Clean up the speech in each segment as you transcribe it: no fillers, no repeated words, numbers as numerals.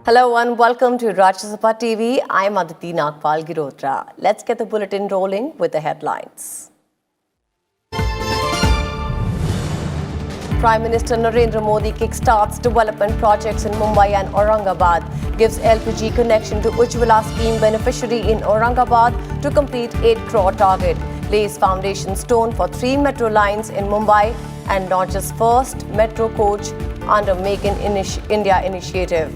Hello and welcome to Rajya Sabha TV. I'm Aditi Nagpal Girotra. Let's get the bulletin rolling with the headlines. Prime Minister Narendra Modi kickstarts development projects in Mumbai and Aurangabad, gives LPG connection to Ujjwala scheme beneficiary in Aurangabad to complete 8 crore target, lays foundation stone for 3 metro lines in Mumbai and launches first metro coach under Make in India initiative.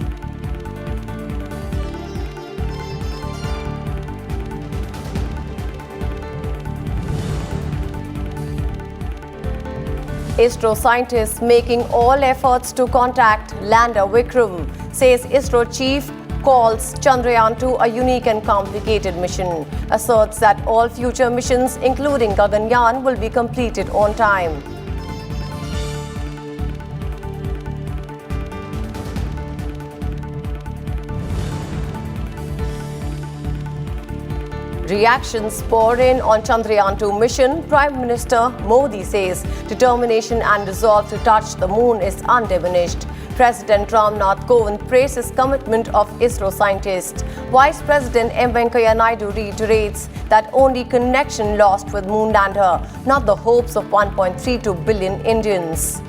ISRO scientists making all efforts to contact lander Vikram, says ISRO chief calls Chandrayaan-2 a unique and complicated mission, asserts that all future missions including Gaganyaan will be completed on time. Reactions pour in on Chandrayaan-2 mission. Prime Minister Modi says determination and resolve to touch the moon is undiminished. President Ram Nath Kovind praises commitment of ISRO scientists. Vice President M. Venkaiah Naidu reiterates that only connection lost with moon lander, not the hopes of 1.32 billion Indians.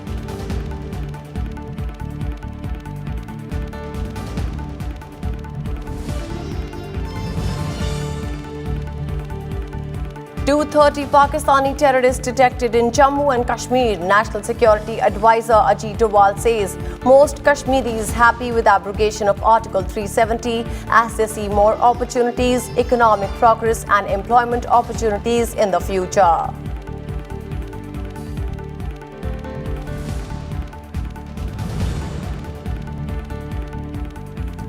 .230 Pakistani terrorists detected in Jammu and Kashmir. National Security Advisor Ajit Doval says most Kashmiris happy with abrogation of Article 370 as they see more opportunities, economic progress and employment opportunities in the future.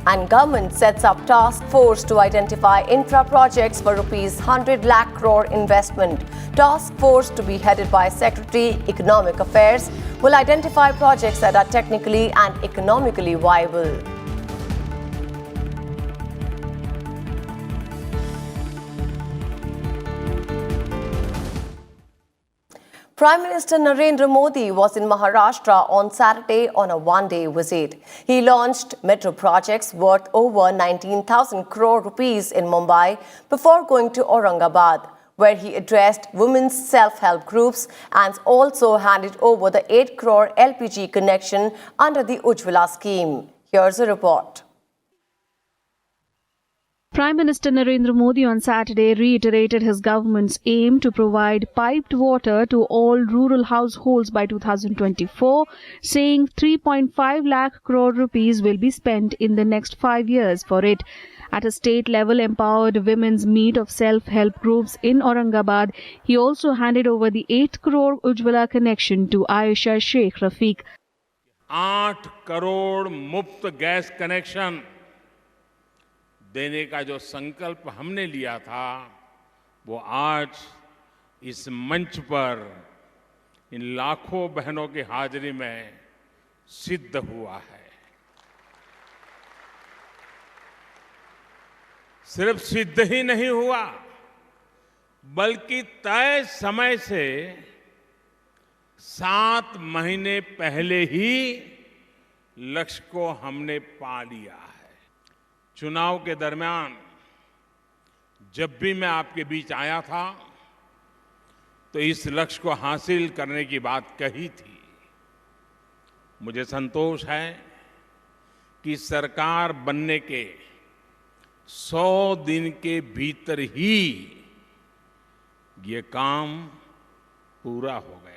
And government sets up task force to identify infra projects for rupees 100 lakh crore investment. Task force to be headed by Secretary Economic Affairs will identify projects that are technically and economically viable. Prime Minister Narendra Modi was in Maharashtra on Saturday on a one-day visit. He launched metro projects worth over 19,000 crore rupees in Mumbai before going to Aurangabad, where he addressed women's self-help groups and also handed over the 8 crore LPG connection under the Ujjwala scheme. Here's a report. Prime Minister Narendra Modi on Saturday reiterated his government's aim to provide piped water to all rural households by 2024, saying 3.5 lakh crore rupees will be spent in the next 5 years for it. At a state level empowered women's meet of self-help groups in Aurangabad, he also handed over the 8 crore Ujjwala connection to Aisha Sheikh Rafiq. 8 crore मुफ्त gas connection देने का जो संकल्प हमने लिया था वो आज इस मंच पर इन लाखों बहनों की हाजिरी में सिद्ध हुआ है। सिर्फ सिद्ध ही नहीं हुआ बल्कि तय समय से 7 महीने पहले ही लक्ष्य को हमने पा लिया है। चुनाव के दरमियान जब भी मैं आपके बीच आया था तो इस लक्ष्य को हासिल करने की बात कही थी। मुझे संतोष है कि सरकार बनने के 100 दिन के भीतर ही ये काम पूरा हो गया।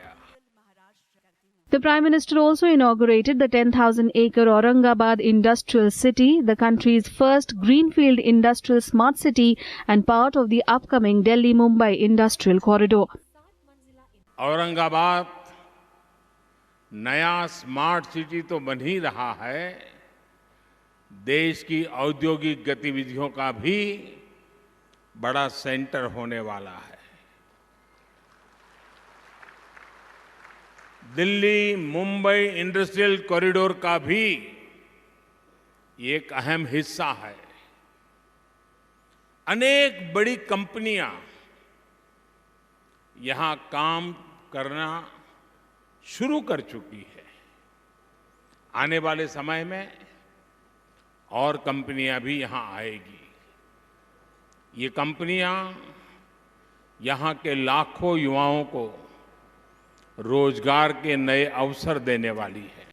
The Prime Minister also inaugurated the 10,000-acre Aurangabad Industrial City, the country's first greenfield industrial smart city and part of the upcoming Delhi-Mumbai Industrial Corridor. Aurangabad नया स्मार्ट सिटी तो बन ही रहा है, देश की औद्योगिक गतिविधियों का भी बड़ा सेंटर होने वाला है। दिल्ली मुंबई इंडस्ट्रियल कॉरिडोर का भी एक अहम हिस्सा है। अनेक बड़ी कंपनियां यहाँ काम करना शुरू कर चुकी है। आने वाले समय में और कंपनियां भी यहाँ आएगी। ये कंपनियां यहाँ के लाखों युवाओं को रोजगार के नए अवसर देने वाली है।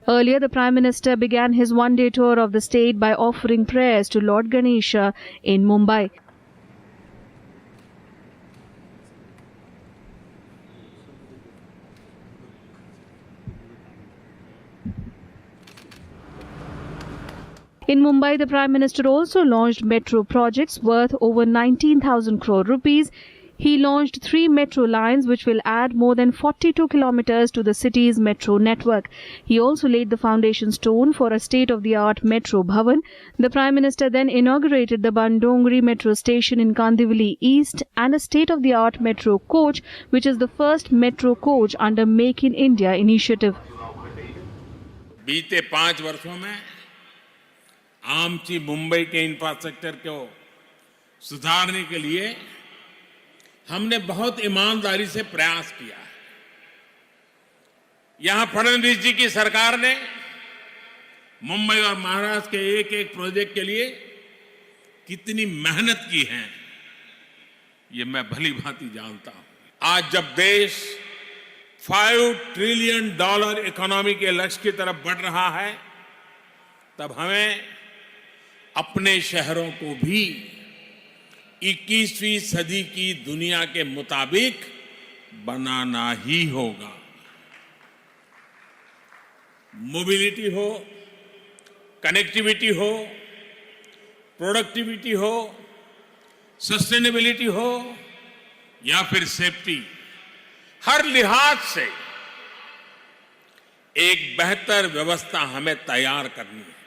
Earlier, the Prime Minister began his one-day tour of the state by offering prayers to Lord Ganesha in Mumbai. In Mumbai, the Prime Minister also launched metro projects worth over 19,000 crore rupees. He launched 3 metro lines which will add more than 42 kilometers to the city's metro network. He also laid the foundation stone for a state-of-the-art metro bhavan. The Prime Minister then inaugurated the Bandongri metro station in Kandivali East and a state-of-the-art metro coach, which is the first metro coach under Make in India initiative. बीते 5 वर्षों में आमची मुंबई के infrastructure को सुधारने के लिए हमने बहुत ईमानदारी से प्रयास किया है। यहां फडणवीस जी की सरकार ने मुंबई और महाराष्ट्र के एक-एक प्रोजेक्ट के लिए कितनी मेहनत की है, ये मैं भली भांति जानता हूं। आज जब देश $5 ट्रिलियन इकोनॉमी के लक्ष्य की तरफ बढ़ रहा है, तब हमें अपने शहरों को भी 21वीं सदी की दुनिया के मुताबिक बनाना ही होगा। मोबिलिटी हो, कनेक्टिविटी हो, प्रोडक्टिविटी हो, सस्टेनेबिलिटी हो या फिर सेफ्टी, हर लिहाज से एक बेहतर व्यवस्था हमें तैयार करनी है।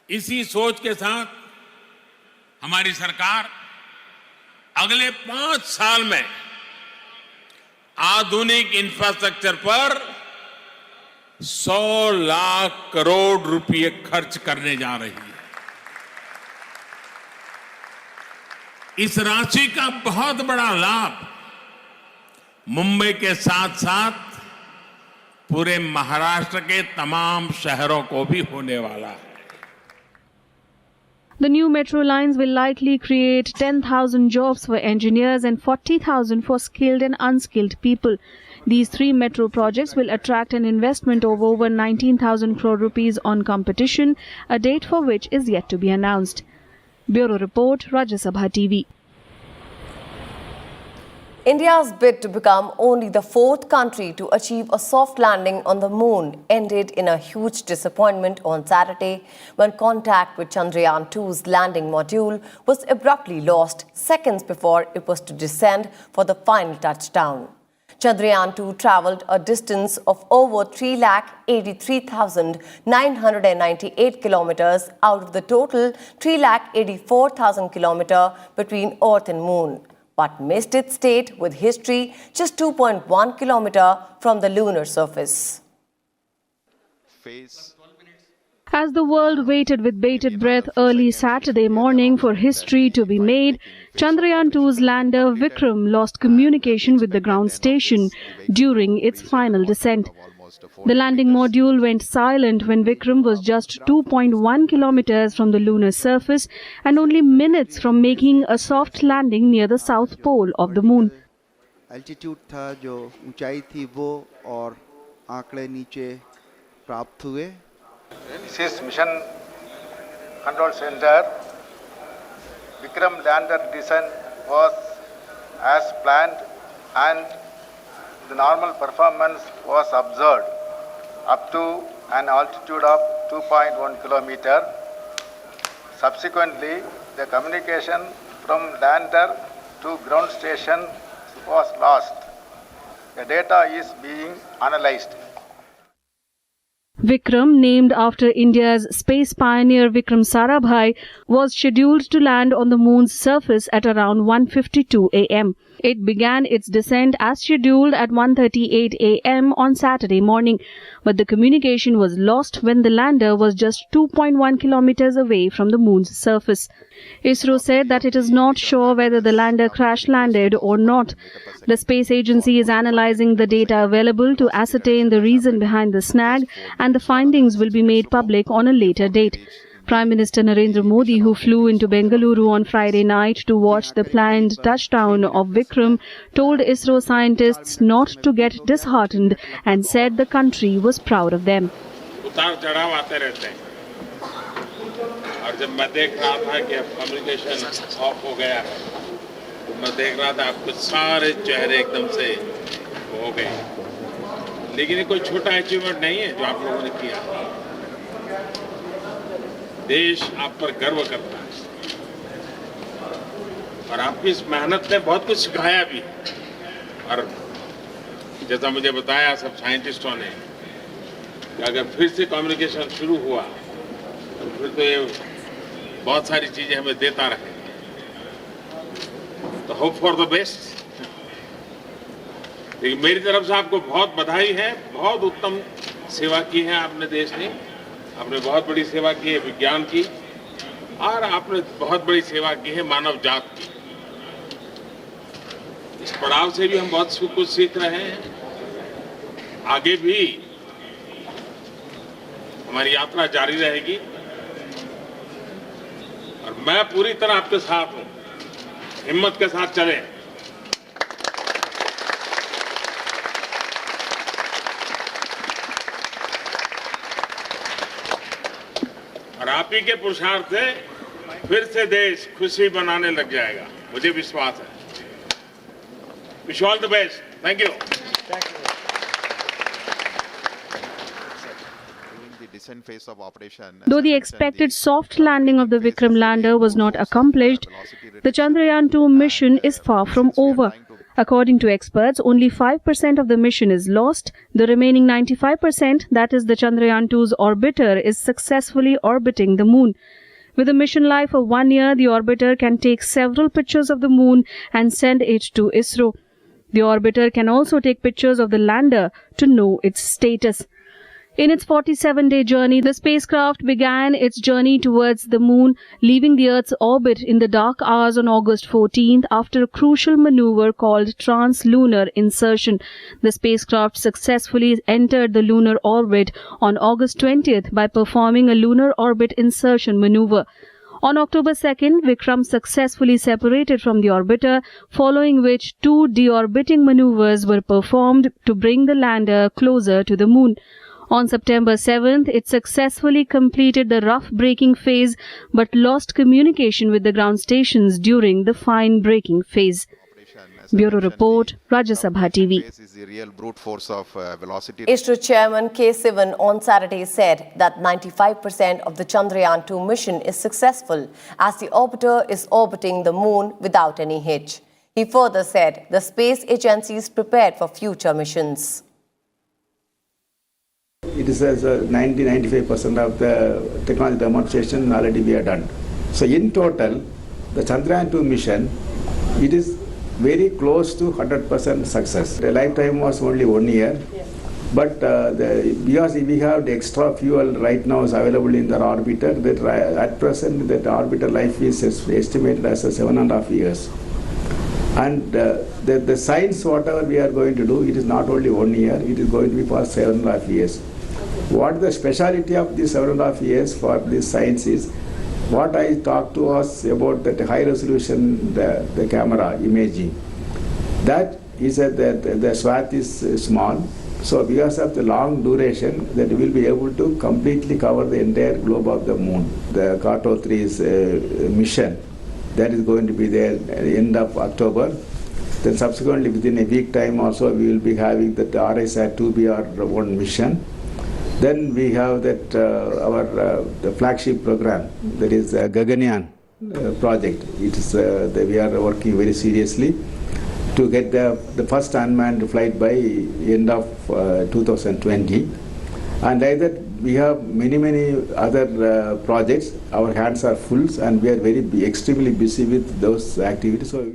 इसी सोच के साथ हमारी सरकार अगले 5 साल में आधुनिक इंफ्रास्ट्रक्चर पर 100 लाख करोड़ रुपए खर्च करने जा रही है। इस राशि का बहुत बड़ा लाभ मुंबई के साथ साथ पूरे महाराष्ट्र के तमाम शहरों को भी होने वाला है। The new metro lines will likely create 10,000 jobs for engineers and 40,000 for skilled and unskilled people. These 3 metro projects will attract an investment of over 19,000 crore rupees on competition, a date for which is yet to be announced. Bureau Report, Rajya Sabha TV. India's bid to become only the 4th country to achieve a soft landing on the moon ended in a huge disappointment on Saturday when contact with Chandrayaan 2's landing module was abruptly lost seconds before it was to descend for the final touchdown. Chandrayaan 2 travelled a distance of over 3,83,998 kilometers out of the total 3,84,000 kilometers between Earth and Moon, but missed its state with history just 2.1 kilometers from the lunar surface. As the world waited with bated breath early Saturday morning for history to be made, Chandrayaan 2's lander Vikram lost communication with the ground station during its final descent. The landing module went silent when Vikram was just 2.1 kilometers from the lunar surface and only minutes from making a soft landing near the south pole of the moon. Altitude था, जो ऊंचाई थी वो और आंकड़े नीचे प्राप्त हुए। This is Mission Control Center. Vikram lander descent was as planned and the normal performance was observed up to an altitude of 2.1 kilometer. Subsequently, the communication from lander to ground station was lost. The data is being analyzed. Vikram, named after India's space pioneer Vikram Sarabhai, was scheduled to land on the moon's surface at around 1:52 a.m. It began its descent as scheduled at 1:38 a.m. on Saturday morning, but the communication was lost when the lander was just 2.1 kilometers away from the moon's surface. ISRO said that it is not sure whether the lander crash-landed or not. The space agency is analyzing the data available to ascertain the reason behind the snag, and the findings will be made public on a later date. Prime Minister Narendra Modi, who flew into Bengaluru on Friday night to watch the planned touchdown of Vikram, told ISRO scientists not to get disheartened and said the country was proud of them. उतार चढ़ाव आते रहते हैं और जब मैं देख रहा था कि अब कम्युनिकेशन ऑफ हो गया है तो मैं देख रहा था आपके सारे चेहरे एकदम से हो गए, लेकिन ये कोई छोटा अचीवमेंट नहीं है जो आप लोगों ने किया। देश आप पर गर्व करता है और आपकी इस मेहनत ने बहुत कुछ सिखाया भी, और जैसा मुझे बताया सब साइंटिस्टों ने कि अगर फिर से कम्युनिकेशन शुरू हुआ तो फिर तो ये बहुत सारी चीजें हमें देता रहे। तो होप फॉर द बेस्ट। लेकिन मेरी तरफ से आपको बहुत बधाई है, बहुत उत्तम सेवा की है आपने देश ने। आपने बहुत बड़ी सेवा की है विज्ञान की, और आपने बहुत बड़ी सेवा की है मानव जात की। इस पड़ाव से भी हम बहुत कुछ सीख रहे हैं। आगे भी हमारी यात्रा जारी रहेगी और मैं पूरी तरह आपके साथ हूं। हिम्मत के साथ चलें। और आप ही के पुरुषार्थ से फिर से देश खुशी बनाने लग जाएगा, मुझे विश्वास है। Wish all the best. Thank you. Though the expected soft landing of the Vikram lander was not accomplished, the Chandrayaan-2 mission is far from over. According to experts, only 5% of the mission is lost. The remaining 95%, that is the Chandrayaan-2's orbiter, is successfully orbiting the moon. With a mission life of 1 year, the orbiter can take several pictures of the moon and send it to ISRO. The orbiter can also take pictures of the lander to know its status. In its 47-day journey, the spacecraft began its journey towards the moon, leaving the Earth's orbit in the dark hours on August 14th after a crucial maneuver called translunar insertion. The spacecraft successfully entered the lunar orbit on August 20th by performing a lunar orbit insertion maneuver. On October 2nd, Vikram successfully separated from the orbiter, following which 2 deorbiting maneuvers were performed to bring the lander closer to the moon. On September 7th, it successfully completed the rough braking phase but lost communication with the ground stations during the fine braking phase. Bureau Report, Rajya Sabha TV. ISRO Chairman K Sivan on Saturday said that 95% of the Chandrayaan-2 mission is successful as the orbiter is orbiting the moon without any hitch. He further said the space agency is prepared for future missions. It is 90-95% of the technology demonstration already we have done. So in total, the Chandrayaan-2 mission, it is very close to 100% success. The lifetime was only 1 year, but because we have the extra fuel right now is available in the orbiter, that at present that orbiter life is estimated as 7.5 years. And the science, whatever we are going to do, it is not only 1 year, it is going to be for 7.5 years. What the speciality of these 7.5 years for this science is, what I talked to us about that high resolution, the camera imaging, that is that the swath is small. So because of the long duration, that we will be able to completely cover the entire globe of the moon. The Carto 3's mission, that is going to be there at the end of October. Then subsequently within a week time also we will be having that RSTV mission. Then we have that the flagship program, that is Gaganyaan project. It is we are working very seriously to get the first unmanned flight by end of 2020. And like that, we have many other projects. Our hands are full, and we are extremely busy with those activities. So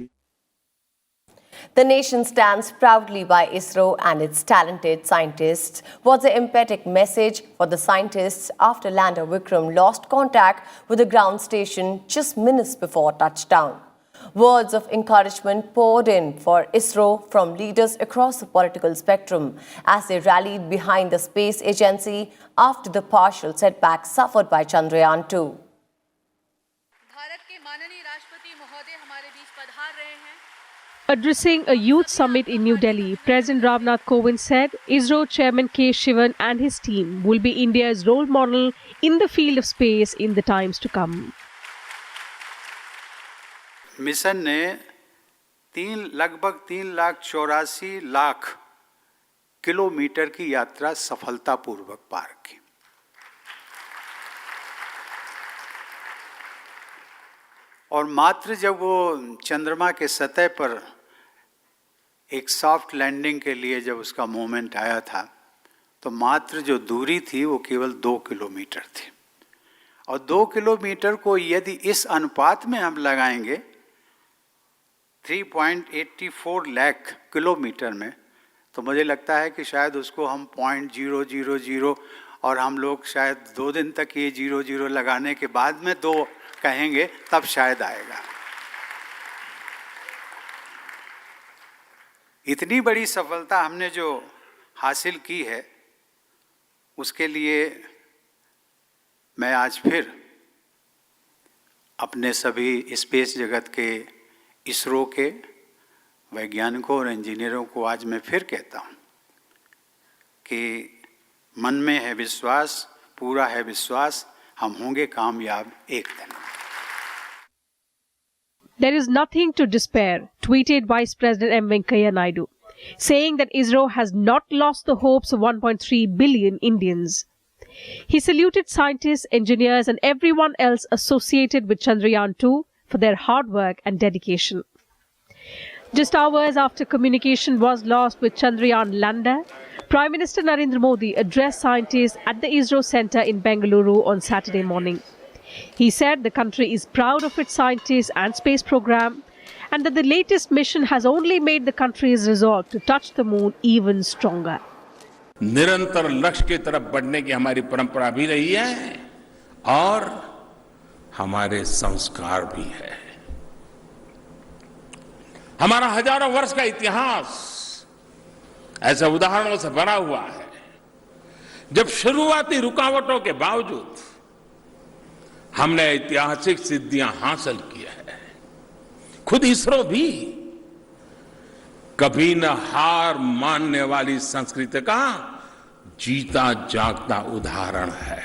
The nation stands proudly by ISRO and its talented scientists was the emphatic message for the scientists after lander Vikram lost contact with the ground station just minutes before touchdown. Words of encouragement poured in for ISRO from leaders across the political spectrum as they rallied behind the space agency after the partial setback suffered by Chandrayaan-2. Addressing a youth summit in New Delhi, President Ramnath Kovind said ISRO Chairman K Sivan and his team will be India's role model in the field of space in the times to come. Mission ने लगभग 3,84,00,000 kilometre की यात्रा सफलतापूर्वक पार की। और मात्र जब वो चंद्रमा के सतह पर एक सॉफ्ट लैंडिंग के लिए जब उसका मोमेंट आया था, तो मात्र जो दूरी थी वो केवल 2 किलोमीटर थी। और 2 किलोमीटर को यदि इस अनुपात में हम लगाएंगे 3.84 लाख किलोमीटर में, तो मुझे लगता है कि शायद उसको हम 0.000 और हम लोग शायद 2 दिन तक ये 00 लगाने के बाद में 2 कहेंगे, तब शायद आएगा। इतनी बड़ी सफलता हमने जो हासिल की है, उसके लिए मैं आज फिर अपने सभी स्पेस जगत के इसरो के वैज्ञानिकों और इंजीनियरों को आज मैं फिर कहता हूँ कि मन में है विश्वास, पूरा है विश्वास, हम होंगे कामयाब एक दिन। There is nothing to despair, tweeted Vice President M. Venkaiah Naidu, saying that ISRO has not lost the hopes of 1.3 billion Indians. He saluted scientists, engineers, and everyone else associated with Chandrayaan-2 for their hard work and dedication. Just hours after communication was lost with Chandrayaan lander, Prime Minister Narendra Modi addressed scientists at the ISRO Centre in Bengaluru on Saturday morning. He said the country is proud of its scientists and space program, and that the latest mission has only made the country's resolve to touch the moon even stronger. निरंतर लक्ष्य की तरफ बढ़ने की हमारी परंपरा भी रही है और हमारे संस्कार भी है। हमारा हजारों वर्ष का इतिहास ऐसे उदाहरणों से भरा हुआ है, जब शुरुआती रुकावटों के बावजूद हमने ऐतिहासिक सिद्धियां हासिल की है। खुद इसरो भी कभी न हार मानने वाली संस्कृति का जीता जागता उदाहरण है।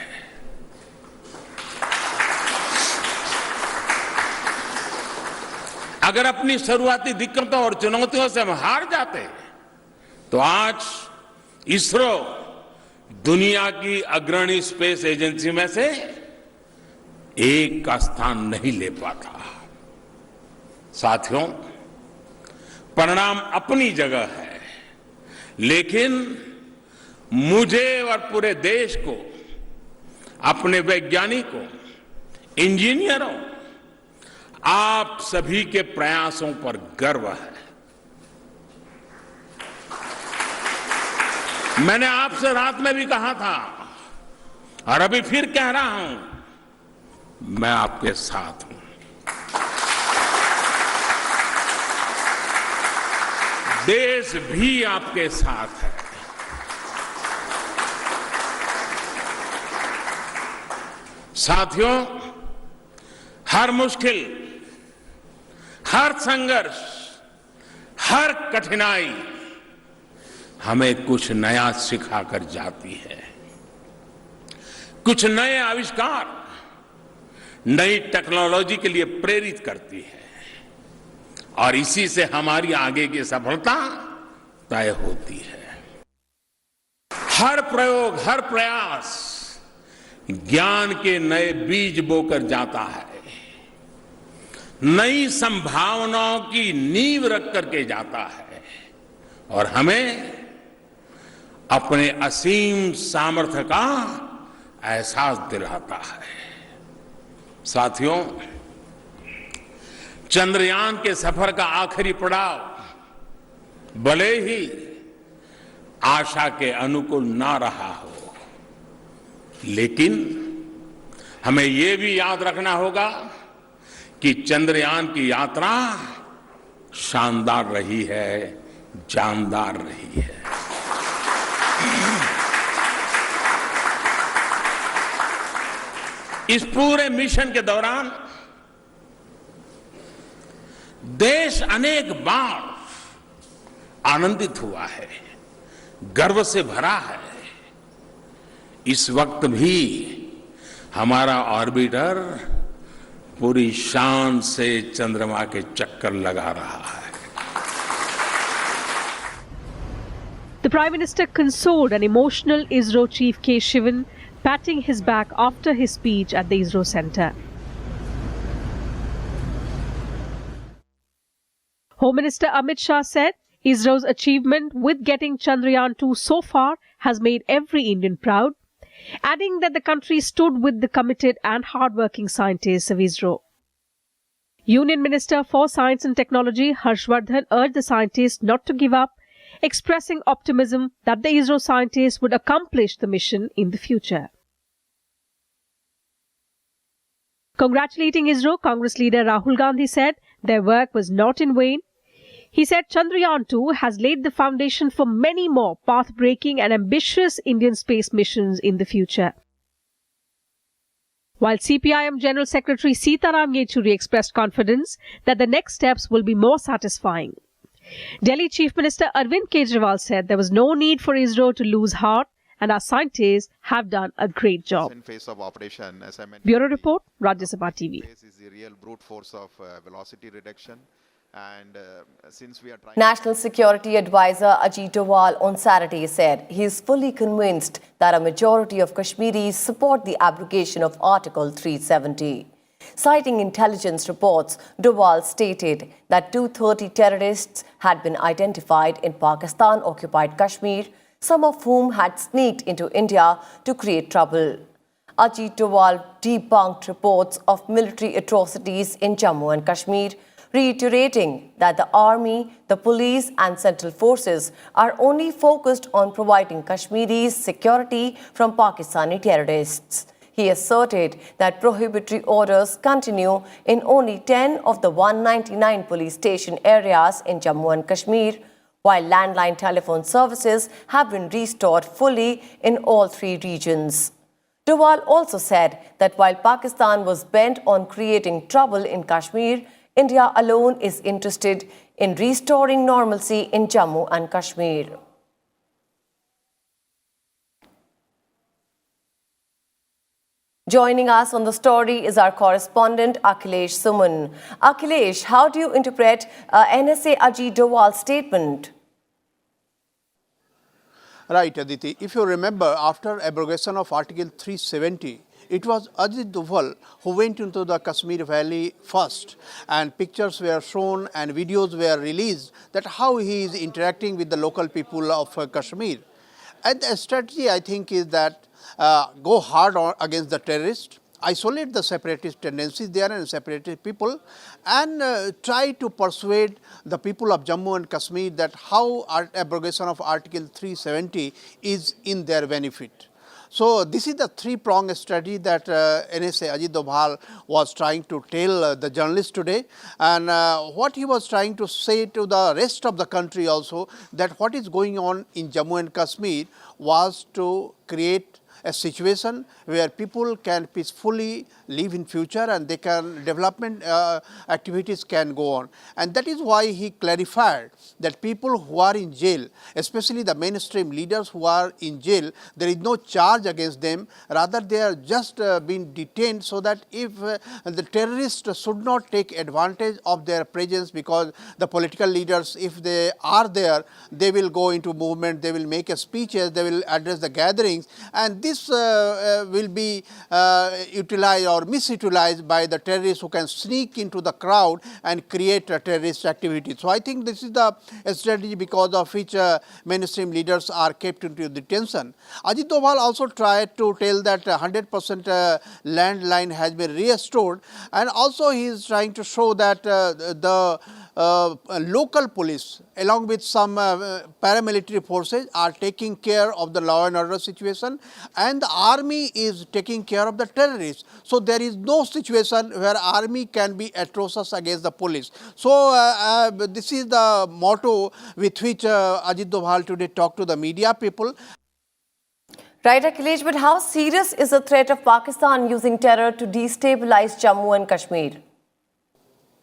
अगर अपनी शुरुआती दिक्कतों और चुनौतियों से हम हार जाते तो आज इसरो दुनिया की अग्रणी स्पेस एजेंसी में से एक का स्थान नहीं ले पाता। साथियों, परिणाम अपनी जगह है, लेकिन मुझे और पूरे देश को अपने वैज्ञानिकों, इंजीनियरों, आप सभी के प्रयासों पर गर्व है। मैंने आपसे रात में भी कहा था और अभी फिर कह रहा हूं, मैं आपके साथ हूं। देश भी आपके साथ है। साथियों, हर मुश्किल, हर संघर्ष, हर कठिनाई हमें कुछ नया सिखा कर जाती है। कुछ नए आविष्कार, नई टेक्नोलॉजी के लिए प्रेरित करती है और इसी से हमारी आगे की सफलता तय होती है। हर प्रयोग, हर प्रयास ज्ञान के नए बीज बोकर जाता है, नई संभावनाओं की नींव रख करके जाता है और हमें अपने असीम सामर्थ्य का एहसास दिलाता है। साथियों, चंद्रयान के सफर का आखिरी पड़ाव भले ही आशा के अनुकूल ना रहा हो, लेकिन हमें ये भी याद रखना होगा कि चंद्रयान की यात्रा शानदार रही है, जानदार रही है। इस पूरे मिशन के दौरान देश अनेक बार आनंदित हुआ है, गर्व से भरा है। इस वक्त भी हमारा ऑर्बिटर पूरी शान से चंद्रमा के चक्कर लगा रहा है। The Prime Minister consoled an emotional ISRO chief K Sivan, patting his back after his speech at the ISRO Centre. Home Minister Amit Shah said ISRO's achievement with getting Chandrayaan-2 so far has made every Indian proud, adding that the country stood with the committed and hard-working scientists of ISRO. Union Minister for Science and Technology Harshvardhan urged the scientists not to give up, expressing optimism that the ISRO scientists would accomplish the mission in the future. Congratulating ISRO, Congress leader Rahul Gandhi said their work was not in vain. He said Chandrayaan-2 has laid the foundation for many more path-breaking and ambitious Indian space missions in the future. While CPIM General Secretary Sitaram Yechuri expressed confidence that the next steps will be more satisfying. Delhi Chief Minister Arvind Kejriwal said there was no need for ISRO to lose heart and our scientists have done a great job. In phase of operation, as I mentioned, Bureau Report, Rajya Sabha TV. This is the real brute force of velocity reduction. And since we are trying... National Security Advisor Ajit Doval on Saturday said he is fully convinced that a majority of Kashmiris support the abrogation of Article 370. Citing intelligence reports, Doval stated that 230 terrorists had been identified in Pakistan-occupied Kashmir, some of whom had sneaked into India to create trouble. Ajit Doval debunked reports of military atrocities in Jammu and Kashmir, reiterating that the army, the police and central forces are only focused on providing Kashmiris security from Pakistani terrorists. He asserted that prohibitory orders continue in only 10 of the 199 police station areas in Jammu and Kashmir, while landline telephone services have been restored fully in all three regions. Doval also said that while Pakistan was bent on creating trouble in Kashmir, India alone is interested in restoring normalcy in Jammu and Kashmir. Joining us on the story is our correspondent Akhilesh Suman. Akhilesh, how do you interpret NSA Ajit Doval's statement? Right, Aditi. If you remember, after abrogation of Article 370, it was Ajit Doval who went into the Kashmir Valley first, and pictures were shown and videos were released that how he is interacting with the local people of Kashmir. And the strategy, I think, is that go hard against the terrorists, isolate the separatist tendencies there and separatist people, and try to persuade the people of Jammu and Kashmir that how abrogation of Article 370 is in their benefit. So this is the three-pronged strategy that NSA Ajit Doval was trying to tell the journalists today, and what he was trying to say to the rest of the country also, that what is going on in Jammu and Kashmir was to create a situation where people can peacefully live in future and they can development activities can go on. And that is why he clarified that people who are in jail, especially the mainstream leaders who are in jail, there is no charge against them, rather they are just being detained so that if the terrorists should not take advantage of their presence, because the political leaders, if they are there, they will go into movement, they will make speeches, they will address the gatherings, and this will be utilized or misutilized by the terrorists who can sneak into the crowd and create a terrorist activity. So I think this is the strategy because of which mainstream leaders are kept into detention. Ajit Doval also tried to tell that 100% landline has been restored, and also he is trying to show that the local police along with some paramilitary forces are taking care of the law and order situation, and the army is taking care of the terrorists. So there is no situation where army can be atrocious against the police. So this is the motto with which Ajit Doval today talked to the media people. Right, Akhilesh, but how serious is the threat of Pakistan using terror to destabilize Jammu and Kashmir?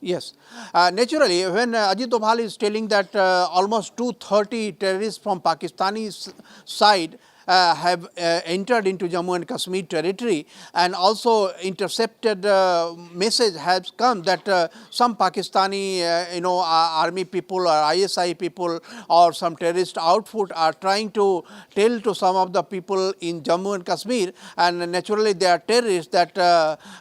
Yes. Naturally, when Ajit Doval is telling that almost 230 terrorists from Pakistani side have entered into Jammu and Kashmir territory, and also intercepted message has come that some Pakistani army people or ISI people or some terrorist outfit are trying to tell to some of the people in Jammu and Kashmir, and naturally they are terrorists, that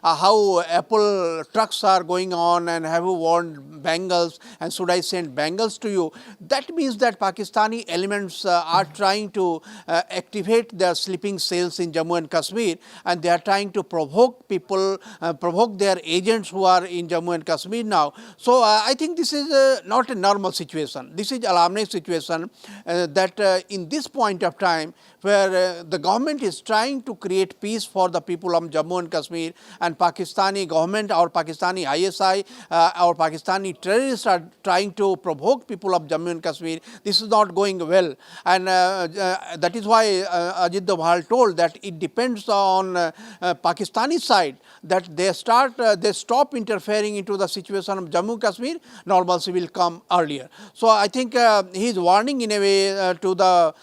how Apple trucks are going on and have you worn bangles and should I send bangles to you. That means that Pakistani elements are trying to activate their sleeping cells in Jammu and Kashmir, and they are trying to provoke people, provoke their agents who are in Jammu and Kashmir now. So I think this is not a normal situation. This is alarming situation that in this point of time where the government is trying to create peace for the people of Jammu and Kashmir, and Pakistani government or Pakistani ISI or Pakistani terrorists are trying to provoke people of Jammu and Kashmir. This is not going well, and that is why Ajit Doval told that it depends on Pakistani side that they stop interfering into the situation of Jammu and Kashmir, normalcy will come earlier. So I think he is warning in a way to the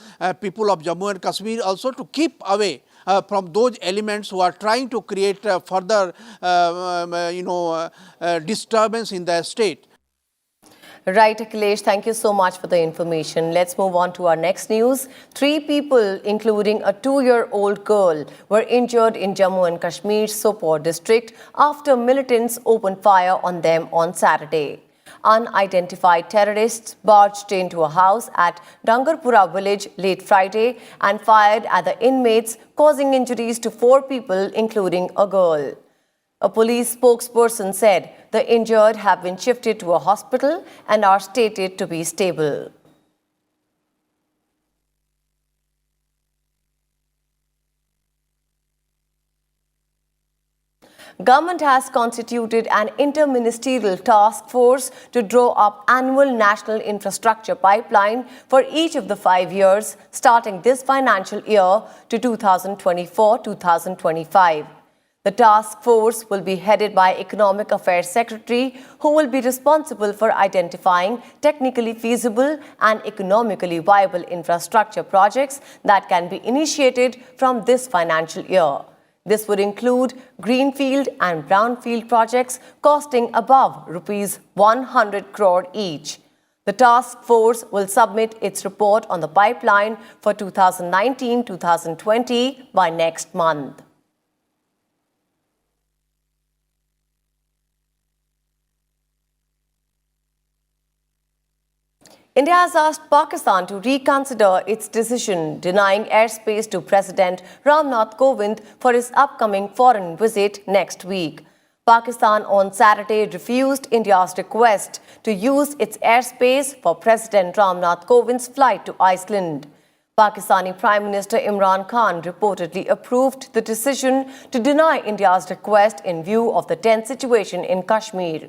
people of Jammu and Kashmir also to keep away from those elements who are trying to create further disturbance in the state. Right, Akhilesh, thank you so much for the information. Let's move on to our next news. 3 people, including a 2-year-old girl, were injured in Jammu and Kashmir's Sopore district after militants opened fire on them on Saturday. Unidentified terrorists barged into a house at Dangarpura village late Friday and fired at the inmates, causing injuries to 4 people, including a girl. A police spokesperson said the injured have been shifted to a hospital and are stated to be stable. Government has constituted an interministerial task force to draw up annual national infrastructure pipeline for each of the 5 years starting this financial year to 2024-2025. The task force will be headed by Economic Affairs Secretary, who will be responsible for identifying technically feasible and economically viable infrastructure projects that can be initiated from this financial year. This would include greenfield and brownfield projects costing above rupees 100 crore each. The task force will submit its report on the pipeline for 2019-2020 by next month. India has asked Pakistan to reconsider its decision denying airspace to President Ramnath Kovind for his upcoming foreign visit next week. Pakistan on Saturday refused India's request to use its airspace for President Ramnath Kovind's flight to Iceland. Pakistani Prime Minister Imran Khan reportedly approved the decision to deny India's request in view of the tense situation in Kashmir.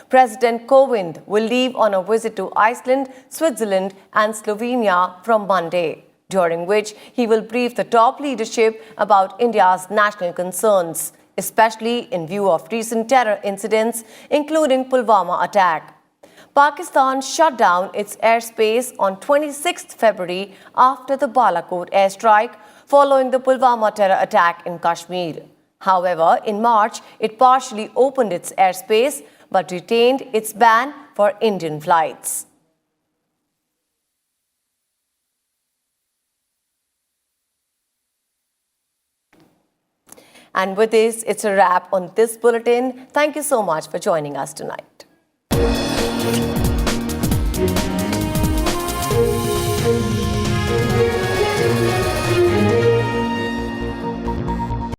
President Kovind will leave on a visit to Iceland, Switzerland and Slovenia from Monday, during which he will brief the top leadership about India's national concerns, especially in view of recent terror incidents, including Pulwama attack. Pakistan shut down its airspace on 26th February after the Balakot airstrike following the Pulwama terror attack in Kashmir. However, in March, it partially opened its airspace but retained its ban for Indian flights. And with this, it's a wrap on this bulletin. Thank you so much for joining us tonight.